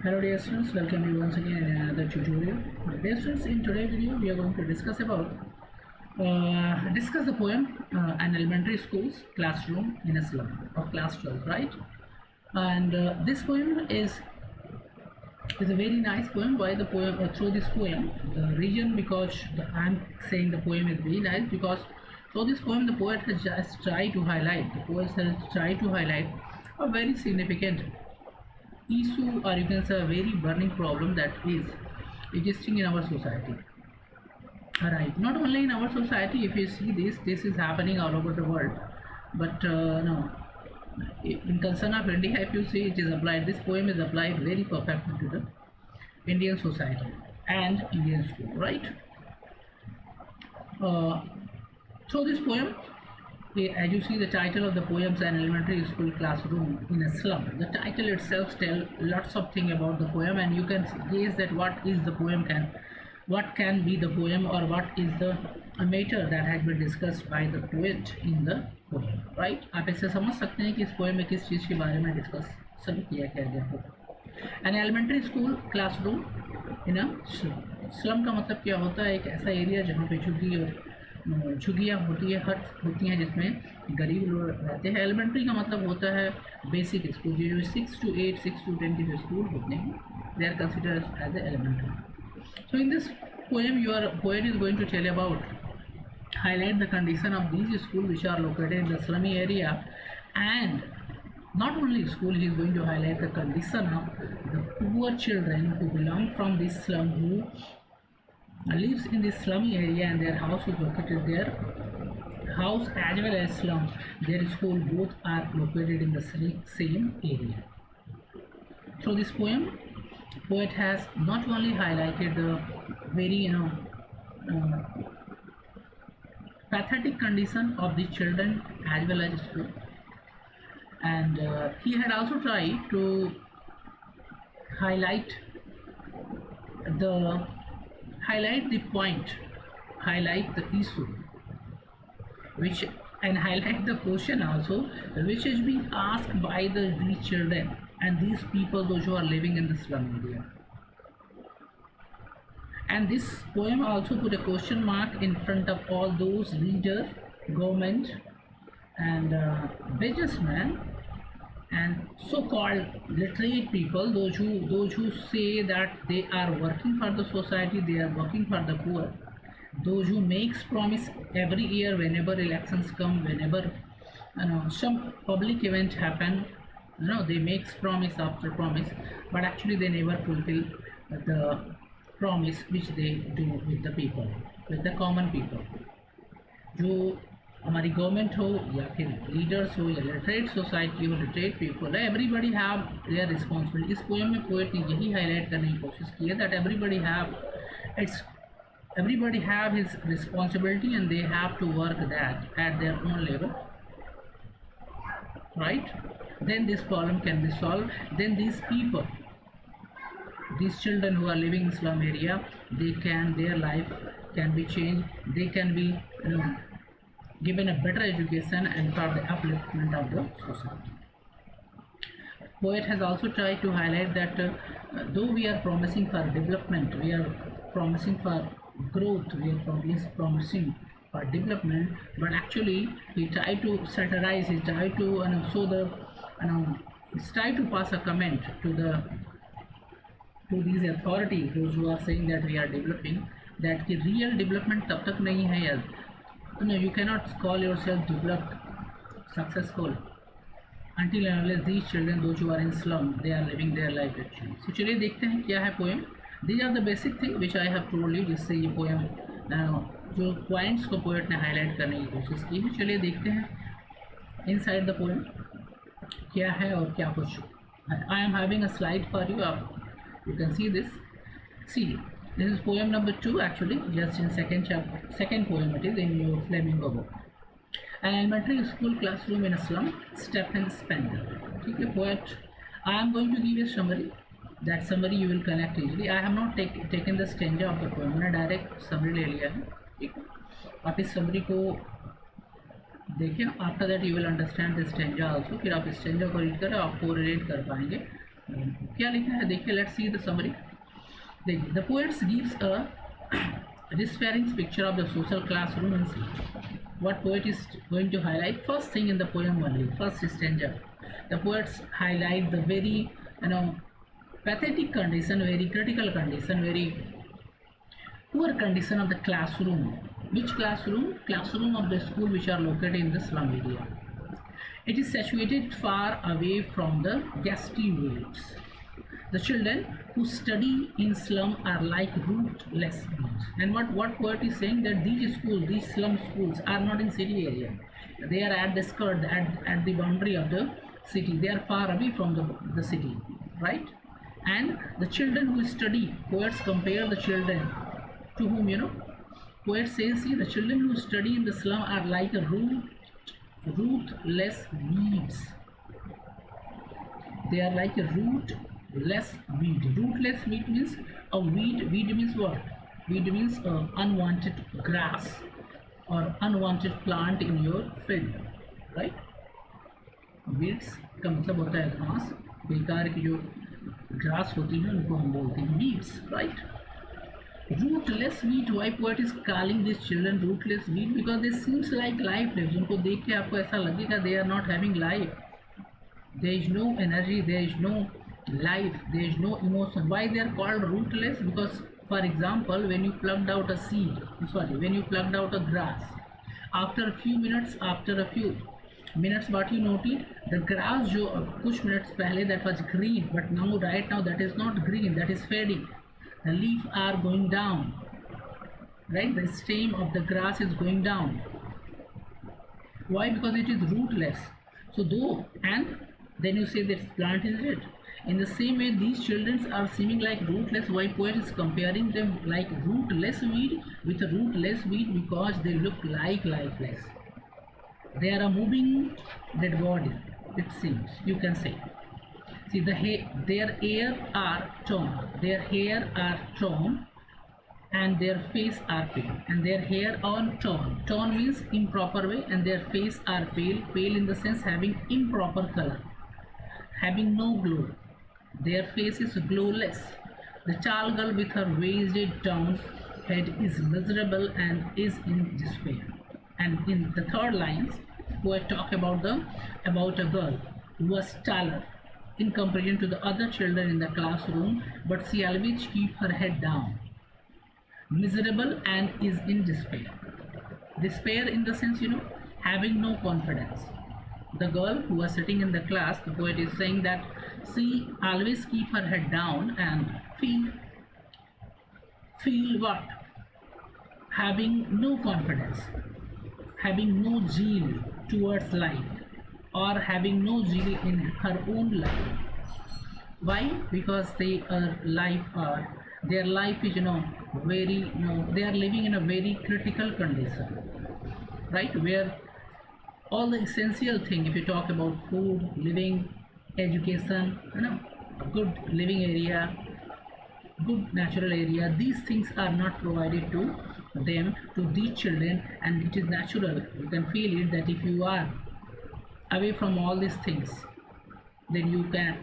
Hello dear students, welcome you once again in another tutorial. Dear students, in today's video we are going to discuss the poem An Elementary School's Classroom in a Slum, or class 12, right? And this poem is a very nice poem. Why the poem? Through this poem, the reason because I'm saying the poem is very nice because through this poem the poet has just tried to highlight. A very significant issue, or you can say a very burning problem that is existing in our society. Alright, not only in our society. If you see this is happening all over the world, but no, in concern of India, if you see, it is applied. This poem is applied very perfectly to the Indian society and Indian school, right? So this poem, as you see, the title of the poem is An Elementary School Classroom in a Slum. The title itself tells lots of things about the poem, and you can guess that what is the poem, what can be the poem, or what is the matter that has been discussed by the poet in the poem, right? आप इससे समझ सकते हैं कि इस poem में किस चीज़ के बारे में डिस्कशन किया गया है. An elementary school classroom in a slum. Slum का मतलब क्या होता है? एक ऐसा एरिया जहाँ पे झुग्गियाँ होती है, हट होती हैं, जिसमें गरीब लोग रहते हैं. एलिमेंट्री का मतलब होता है बेसिक स्कूल. जो 6 to 8, 6 to 10 के जो स्कूल होते हैं, they are considered as a elementary. So in this poem, your poet is going to tell about, highlight the condition of these schools which are located in the slummy area, and not only school, he is going to highlight the condition of the poor children who belong from this slum, who lives in this slummy area, and their house is located there. House as well as slum, their school, both are located in the same area. So this poet has not only highlighted the very pathetic condition of the children as well as school, and he had also tried to highlight the point, highlight the issue, and highlight the question also, which is being asked by these children and these people, those who are living in the slum area. And this poem also put a question mark in front of all those leaders, government, and businessmen, and so-called literate people, those who say that they are working for the society, they are working for the poor, those who makes promise every year whenever elections come, whenever some public event happen, they makes promise after promise, but actually they never fulfill the promise which they do with the people, with the common people. जो हमारी government हो या फिर leaders हो या literate society हो, literate people है, everybody have their responsibility. इस पोएम में पोएट ने यही हाईलाइट करने की कोशिश की है that everybody have his responsibility and they have to work that at their own level, right? Then this problem can be solved. Then these people, these children who are living in slum area, their life can be changed. They can be given a better education and for the upliftment of the society. Poet has also tried to highlight that though we are promising for development, we are promising for growth, we are promising for development, but actually he tried to satirize, he tried to try to pass a comment to these authorities, those who are saying that we are developing, that the real development tab tak nahi hai yaar. You cannot call yourself developed, successful until and unless these children, those who are in slum, they are living their life actually. So चलिए देखते हैं क्या है poem. These are the basic things which I have told you, जिससे ये poem जो points को poet ने highlight करने की कोशिश की है. चलिए देखते हैं inside the poem क्या है और क्या कुछ है. I am having a slide for you. You can see this. See, this is poem number 2 actually, just in second poem it is in your Flamingo book. An elementary school classroom in a slum, Stephen Spender. Okay, poet. I am going to give a summary. That summary you will connect easily. I have not taken the stanza of the poem. मैंने direct summary ले लिया है. ठीक है, आप इस summary को देखिए. After that you will understand the stanza also. फिर आप इस stanza को read करें, आप को relate कर पाएंगे क्या लिखा है देखिए, लेट्स सी द समरी. देखिए, the poets gives a despairing picture of the social classroom in Sleep. What poet is going to highlight? First thing in the poem only, first stanza, the poets highlight the very, pathetic condition, very critical condition, very poor condition of the classroom. Which classroom? Classroom of the school which are located in the slum area. It is situated far away from the gusty waves. The children who study in slum are like rootless weeds. And what poet is saying, that these schools, these slum schools are not in city area. They are at the skirt, at the boundary of the city. They are far away from the city, right? And the children who study, poets compare the children to whom, poet says, see, the children who study in the slum are like a rootless weeds. They are like a rootless weed. Rootless weed means a weed. Weed means what? Weed means unwanted grass or unwanted plant in your field, right? Weeds का मतलब होता है घास, बेकार की जो grass होती है उनको हम बोलते हैं weeds, right? Rootless weed. Why poet is calling these children rootless weed? Because they seems like lifeless. उनको देख के आपको ऐसा लगेगा they are not having life. There is no energy, there is no life, there is no emotion. Why they are called rootless? Because, for example, when you plucked out a seed, when you plucked out a grass, after a few minutes, what you noted, the grass जो कुछ minutes पहले that was green, but now right now that is not green, that is fading. The leaves are going down, right? The stem of the grass is going down. Why? Because it is rootless. So then you say that plant is dead. In the same way, these children are seeming like rootless. Why poet is comparing them like rootless weed with a rootless weed? Because they look like lifeless. They are a moving dead body, it seems, you can say. See, their hair are torn, and their face are pale, and their hair are torn means improper way, and their face are pale in the sense having improper color, having no glow. Their face is glowless. The tall girl with her wasted down head is miserable and is in despair. And in the third lines, poet talk about a girl who was taller in comparison to the other children in the classroom, but she always keep her head down, miserable and is in despair. Despair in the sense, having no confidence. The girl who was sitting in the class, the poet is saying that she always keep her head down and feel what? Having no confidence, having no zeal towards life, or having no zeal in her own life. Why? Because their life is, very, they are living in a very critical condition, right? Where all the essential thing, if you talk about food, living, education, good living area, good natural area, these things are not provided to them, to these children, and it is natural. You can feel it that if you are away from all these things, then you can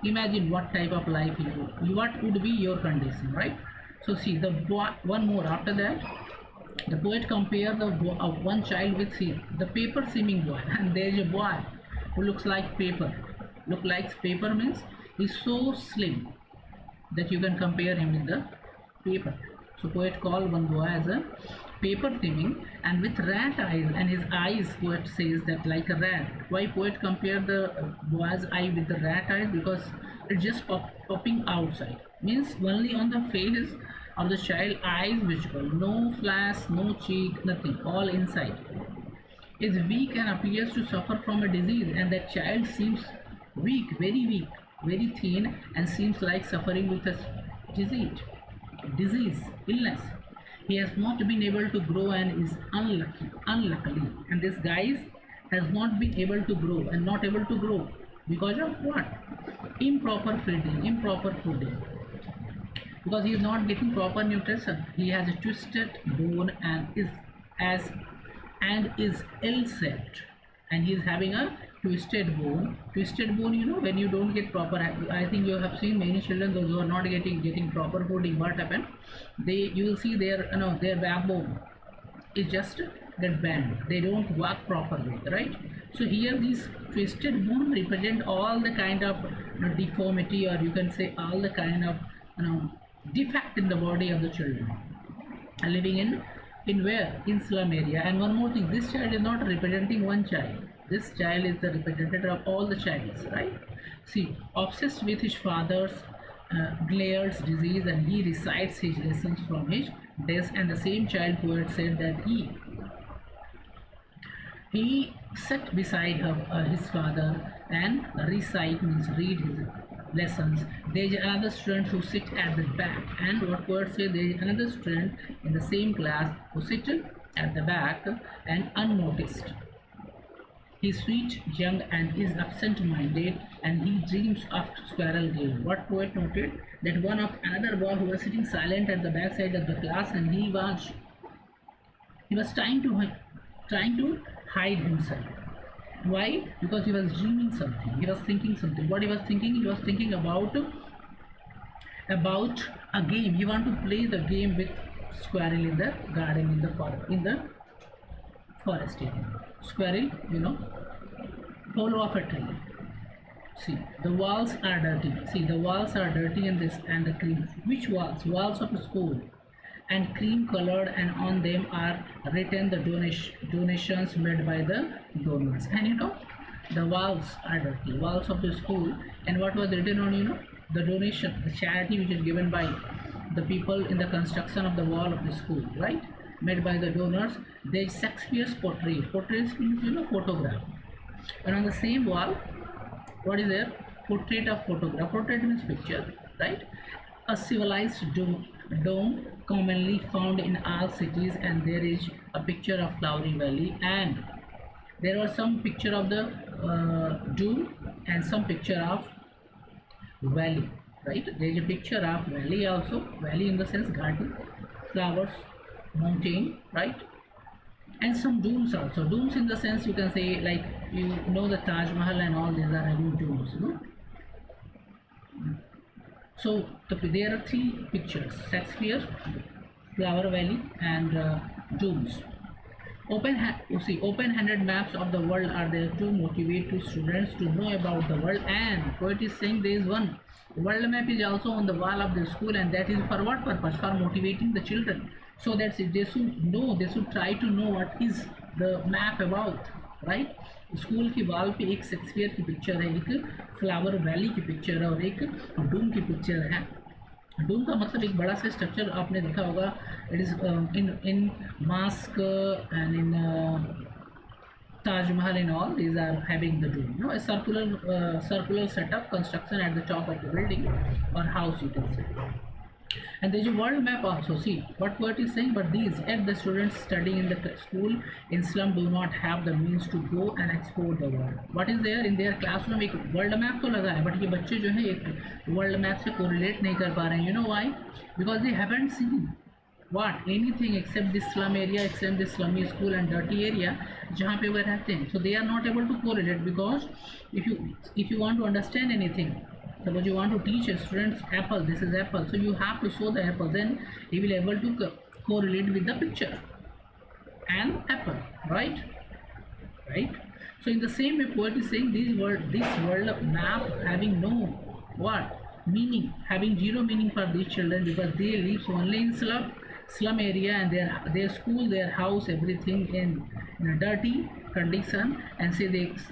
imagine what type of life what would be your condition, right? So see, the boy, one more after that, the poet compared the one child with the paper seeming boy, and there is a boy who looks like paper. Look like paper means he's so slim that you can compare him with the paper. So poet called one boy as a paper seeming and with rat eyes, and his eyes, poet says that like a rat. Why poet compared the boy's eye with the rat eyes? Because it's just popping outside, means only on the face of the child, eyes visible, no flash, no cheek, nothing, all inside. Is weak and appears to suffer from a disease, and that child seems weak, very thin, and seems like suffering with a disease, illness. He has not been able to grow and is unluckily, and this guy has not been able to grow and not able to grow because of what? Improper fooding. Because he is not getting proper nutrition. He has a twisted bone and is ill shaped, and he is having a twisted bone. Twisted bone, you know, when you don't get proper, I think you have seen many children, those who are not getting proper fooding, what happen, you will see their, you know, their backbone is just get bent, they don't walk properly, right? So here these twisted bone represent all the kind of, you know, deformity, or you can say all the kind of, you know, defect in the body of the children living in where, in slum area. And one more thing, this child is not representing one child, this child is the representative of all the childs, right? See, obsessed with his father's Glaire's disease, and he recites his lessons from his desk. And the same child poet said that he sat beside his father and recite, means read his lessons. There is another student who sit at the back, and what poet said, there is another student in the same class who sit at the back and unnoticed. He is sweet, young, and is absent-minded, and he dreams of squirrel game. What poet noted that one of another boy who was sitting silent at the back side of the class, and he was trying to hide himself. Why? Because he was dreaming something. He was thinking something. What he was thinking? He was thinking about a game. He want to play the game with squirrel in the garden, in the forest area. Squirrel, you know, hollow of a tree. See, the walls are dirty. See, the walls are dirty, and the cream. Which walls? Walls of a school, and cream colored, and on them are written the donations made by the donors. And you know, the walls are dirty, walls of the school, and what was written on, you know, the donation, the charity which is given by the people in the construction of the wall of the school, right, made by the donors. There is Shakespeare's portrait. Portrait means, you know, photograph. And on the same wall, what is there? Portrait of photograph. Portrait means picture, right? A civilized dome commonly found in all cities, and there is a picture of flowery valley, and there was some picture of the dome and some picture of valley, right? There is a picture of valley also, valley in the sense garden, flowers, mountain, right? And some domes also. Domes in the sense, you can say, like, you know, the Taj Mahal and all these are having domes, you know. So there are three pictures: Shakespeare, flower valley, and domes. Open-handed maps of the world are there to motivate to students to know about the world. And poet is saying there is one world map is also on the wall of the school, and that is for what purpose? For motivating the children, so that they should know, they should try to know what is the map about, right? School की wall पे एक Shakespeare की picture है, एक flower valley की picture है, और एक डूम की पिक्चर है. डूम का मतलब एक बड़ा सा स्ट्रक्चर आपने देखा होगा. It is in mask and in Taj Mahal and all these are having the dome, you know, a circular setup construction at the top of the building or house, you can say. And there is a world map also. See what poet is saying, but these, if the students studying in the school in slum do not have the means to go and explore the world. What is there in their classroom? एक world map तो लगा है, but ये बच्चे जो है एक world map से correlate नहीं कर पा रहे हैं. You know why? Because they haven't seen what anything except this slum area, except this slummy school and dirty area जहाँ पे वो रहते हैं. So they are not able to correlate, because if you want to understand anything, suppose you want to teach a student apple, this is apple, so you have to show the apple, then he will able to correlate with the picture and apple, right? So in the same way, poet is saying this world map having no what meaning, having zero meaning for these children, because they live only in slum area, and their school, their house, everything in a dirty condition, and say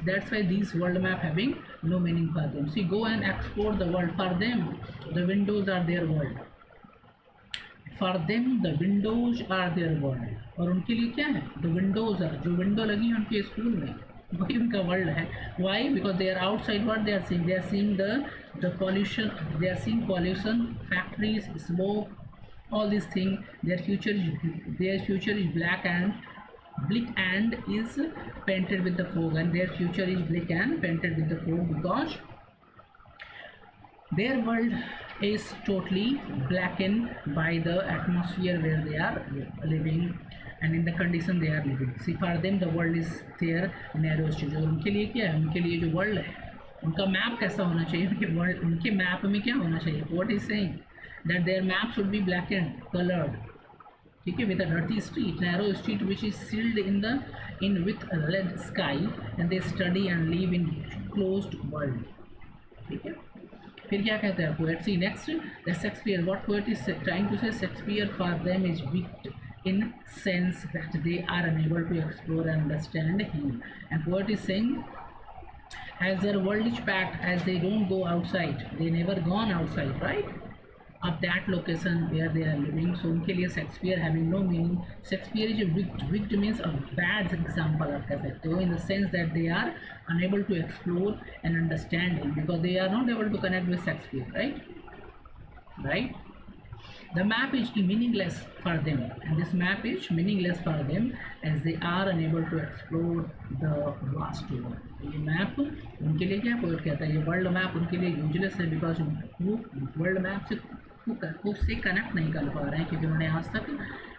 that's why these world map having no meaning for them. See, go and explore the world. For them the windows are their world. For them the windows are their world. और उनके लिए क्या है? The windows are, जो window लगी है उनके school में, वही उनका वर्ल्ड है. Why? Because they are outside. What they are seeing? They are seeing the pollution. They are seeing pollution, factories, smoke, all these things. Their future is black and is painted with the fog, and their future is black and painted with the fog, because their world is totally blackened by the atmosphere where they are living. and in the condition they are living. See, for them the world is their narrow street. और उनके लिए क्या है, उनके लिए जो world है उनका मैप कैसा होना चाहिए, उनके वर्ल्ड उनके मैप में क्या होना चाहिए. What is saying that their map should be blackened, colored, ठीक है, with a dirty street, narrow street which is sealed in with a red sky, and they study and live in closed world. ठीक है. फिर क्या कहता है poet. See next the Shakespeare. What poet is trying to say, Shakespeare for them is weak in sense that they are unable to explore and understand him, and poet is saying as their world is packed, as they don't go outside, they never gone outside, right, of that location where they are living. So उनके लिए Shakespeare having no meaning. Shakespeare is a wicked means a bad example आप कह सकते हो, in the sense that they are unable to explore and understand him because they are not able to connect with Shakespeare, right. The map is meaningless for them, and this map is meaningless for them as they are unable to explore the vast world. ये map उनके लिए क्या poet कहता है, ये world map उनके लिए useless है बिकॉज वो वर्ल्ड मैप से उससे कनेक्ट नहीं कर पा रहे हैं क्योंकि उन्होंने आज तक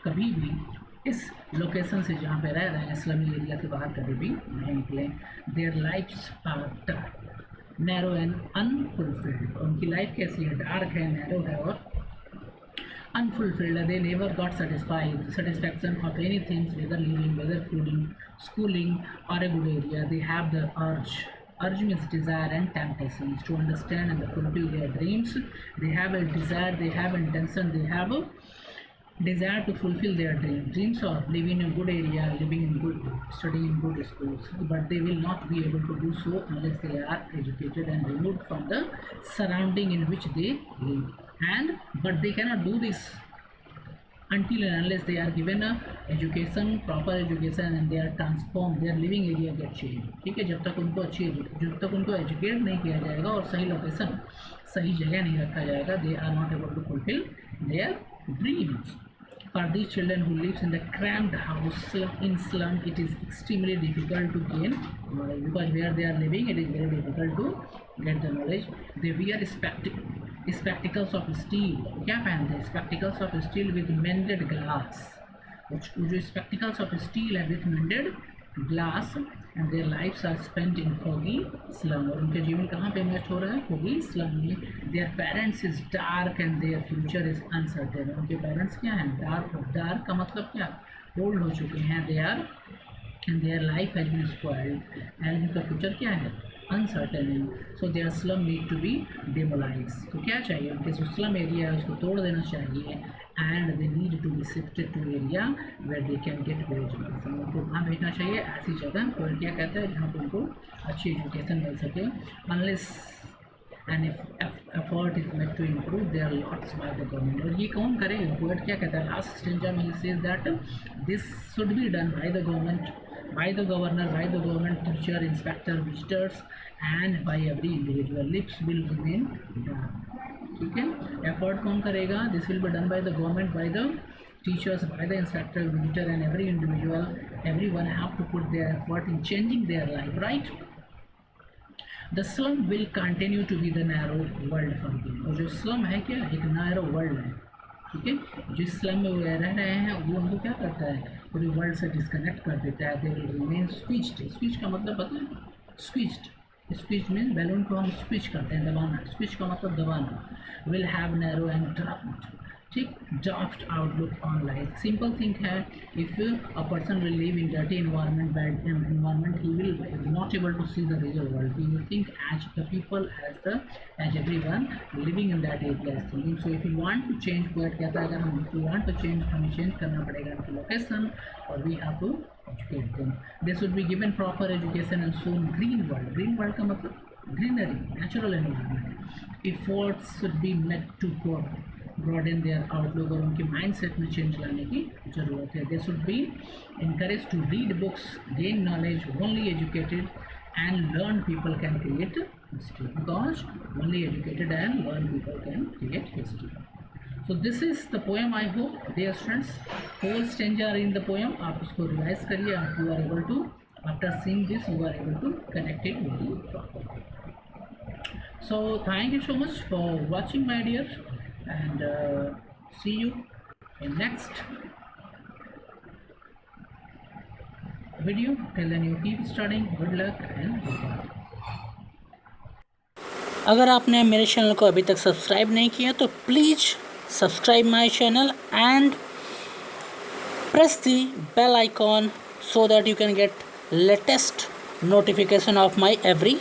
कभी भी इस लोकेशन से जहाँ पे रह रहे हैं इस्लामी एरिया से बाहर कभी भी नहीं निकले. Their lifes are narrow and unfulfilled. उनकी लाइफ कैसी है, डार्क है, नैरो है और unfulfilled. They never got satisfaction of anything, whether living, whether fooding, schooling, or a good area. They have the urge means desire and temptations to understand and fulfill their dreams. They have a desire, they have intention, they have a desire to fulfill their dreams of living in a good area, living in good, studying in good schools, but they will not be able to do so unless they are educated and removed from the surrounding in which they live. But they cannot do this until and unless they are given a education, proper education, and they are transformed, their living area get changed. ठीक है, जब तक उनको educate नहीं किया जाएगा और सही लोकेशन, सही जगह नहीं रखा जाएगा, they are not able to fulfill their dreams. For these children who lives in the cramped house in slum, it is extremely difficult to gain knowledge because where they are living, it is very difficult to get the knowledge. They wear spectacles of steel. क्या पहनते हैं? Spectacles of steel with mended glass. जो spectacles of steel है with mended glass, and their lives are spent in foggy slum. और उनके जीवन कहाँ पे इन्वेस्ट हो रहा है? foggy slum में. Their parents is dark and their future is uncertain. उनके parents क्या हैं? dark का मतलब क्या? old हो चुके हैं. they are and their life has been spoiled, and उनका future क्या है? uncertain. So their slum need to be demolished. तो क्या चाहिए? उनके जो slum area है उसको तोड़ देना चाहिए, and they need to be shifted to area where they can get good education. उनको कहाँ भेजना चाहिए? ऐसी जगह. और क्या कहता है जहाँ पर उनको अच्छी एजुकेशन मिल सके. Unless and if effort is made to improve their lots by the government. और ये कौन करेगा? पोएट क्या कहता है? लास्ट स्टेंजा में he says that this should be done by the government, by the governor, by the government teacher, inspector, visitors, and by every individual. Lips will remain dark. ठीक है, एफर्ट कौन करेगा? This will be done by the government, by the teachers, by the inspector, visitor, and every individual. Everyone have to put their effort in changing their life, right? The slum will continue to be the narrow world for them. और जो slum है क्या? एक narrow world है. ठीक है, जिस slum में वो रह रहे हैं वो उनको क्या करता है? पूरे वर्ल्ड से डिस्कनेक्ट कर देता है. They will remain switched. Switch का मतलब पता है? स्विच्ड. स्विच मीन बैलून को हम स्विच करते हैं, दबाना. स्विच का मतलब दबाना. Will have narrow and draft. ठीक, draft outlook on life. Simple thing है, if a person will live in dirty environment, bad environment, he will not able to see the real world. He will think as the people as everyone living in that area is thinking. So if you want to change, poet कहता है अगर हम if you want to change, हमें change करना पड़ेगा उनकी location और we have to educate them. They should be given proper education and so on green world. Green world का मतलब greenery, natural environment. Efforts should be made to broaden their outlook और उनके mindset में change लाने की ज़रूरत है. They should be encouraged to read books, gain knowledge. Only educated and learned people can create history, because only educated and learned people can create history. So this is the poem. I hope dear students, whole stanza are in the poem. आप उसको revise करिए. आप you are able to, after seeing this, you are able to connect it very properly. So thank you so much for watching, my dear, and see you in next video. Till then you keep studying. Good luck and goodbye. अगर आपने मेरे channel को अभी तक subscribe नहीं किया तो please subscribe my channel and press the bell icon so that you can get latest notification of my every